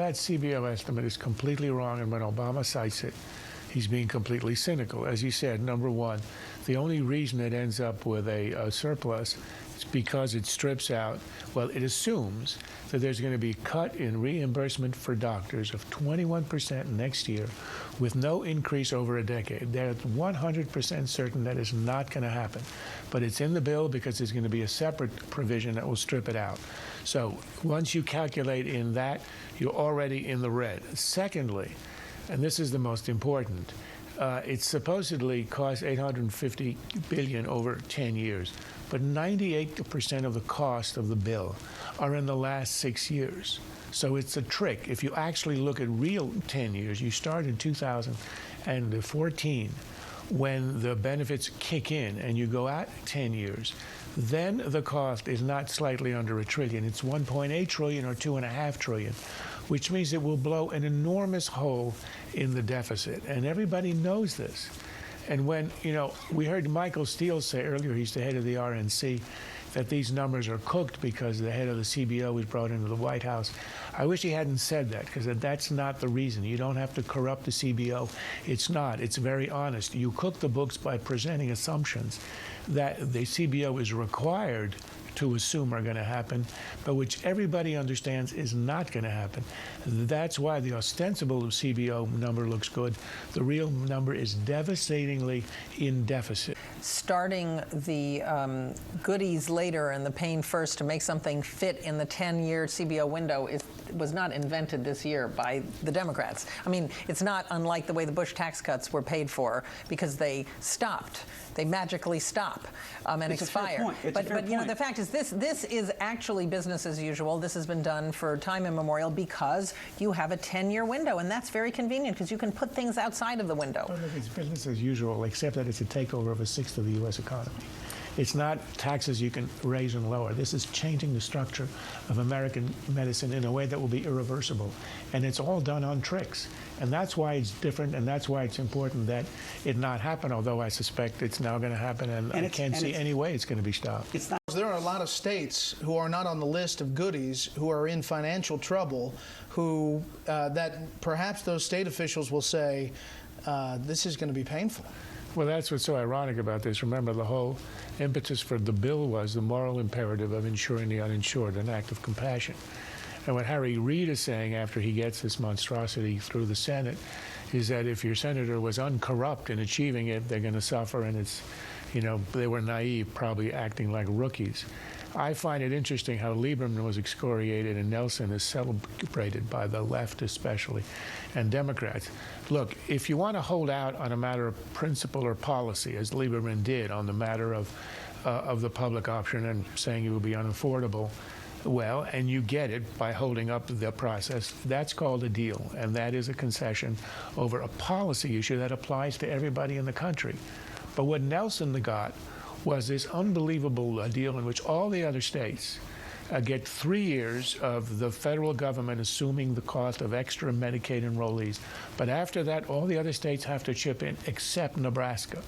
that CBO estimate is completely wrong, and when Obama cites it, he's being completely cynical. As you said, number one, the only reason it ends up with a surplus is because it strips out, well, it assumes that there's going to be a cut in reimbursement for doctors of 21% next year with no increase over a decade. They're 100% certain that is not going to happen. But it's in the bill because there's going to be a separate provision that will strip it out. So once you calculate in that, you're already in the red. Secondly, and this is the most important, it supposedly costs $850 billion over 10 years, but 98% of the cost of the bill are in the last 6 years. So it's a trick. If you actually look at real 10 years, you start in 2014 when the benefits kick in and you go out 10 years, then the cost is not slightly under $1 trillion. It's $1.8 trillion or $2.5 trillion, which means it will blow an enormous hole in the deficit. And everybody knows this. And when, we heard Michael Steele say earlier, he's the head of the RNC, that these numbers are cooked because the head of the CBO was brought into the White House. I wish he hadn't said that, because that's not the reason. You don't have to corrupt the CBO. It's not. It's very honest. You cook the books by presenting assumptions that the CBO is required to assume are going to happen, but which everybody understands is not going to happen. That's why the ostensible CBO number looks good. The real number is devastatingly in deficit. Starting the goodies later and the pain first to make something fit in the 10-year CBO window was not invented this year by the Democrats. I mean, it's not unlike the way the Bush tax cuts were paid for, because they stopped. They magically stop and expire. But the fact is, this is actually business as usual. This has been done for time immemorial because you have a 10-year window, and that's very convenient because you can put things outside of the window. Well, look, it's business as usual, except that it's a takeover of a sixth of the U.S. economy. It's not taxes you can raise and lower. This is changing the structure of American medicine in a way that will be irreversible. And it's all done on tricks. And that's why it's different, and that's why it's important that it not happen, although I suspect it's now going to happen, and I can't see any way it's going to be stopped. There are a lot of states who are not on the list of goodies, who are in financial trouble, who that perhaps those state officials will say, this is going to be painful. Well, that's what's so ironic about this. Remember, the whole impetus for the bill was the moral imperative of insuring the uninsured, an act of compassion. And what Harry Reid is saying after he gets this monstrosity through the Senate is that if your senator was uncorrupt in achieving it, they're going to suffer, and it's, they were naive, probably acting like rookies. I find it interesting how Lieberman was excoriated and Nelson is celebrated by the left especially, and Democrats. Look, if you want to hold out on a matter of principle or policy, as Lieberman did on the matter of the public option and saying it would be unaffordable, well, and you get it by holding up the process, that's called a deal, and that is a concession over a policy issue that applies to everybody in the country. But what Nelson got was this unbelievable deal in which all the other states get 3 years of the federal government assuming the cost of extra Medicaid enrollees. But after that, all the other states have to chip in, except Nebraska.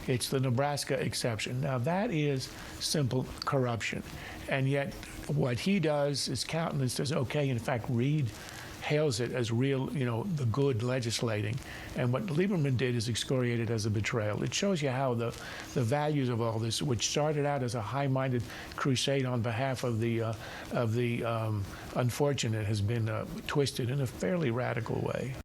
It's the Nebraska exception. Now, that is simple corruption. And yet, what he does is countenance as okay. In fact, Reid hails it as real, the good legislating. And what Lieberman did is excoriated as a betrayal. It shows you how the values of all this, which started out as a high-minded crusade on behalf of the unfortunate, has been twisted in a fairly radical way.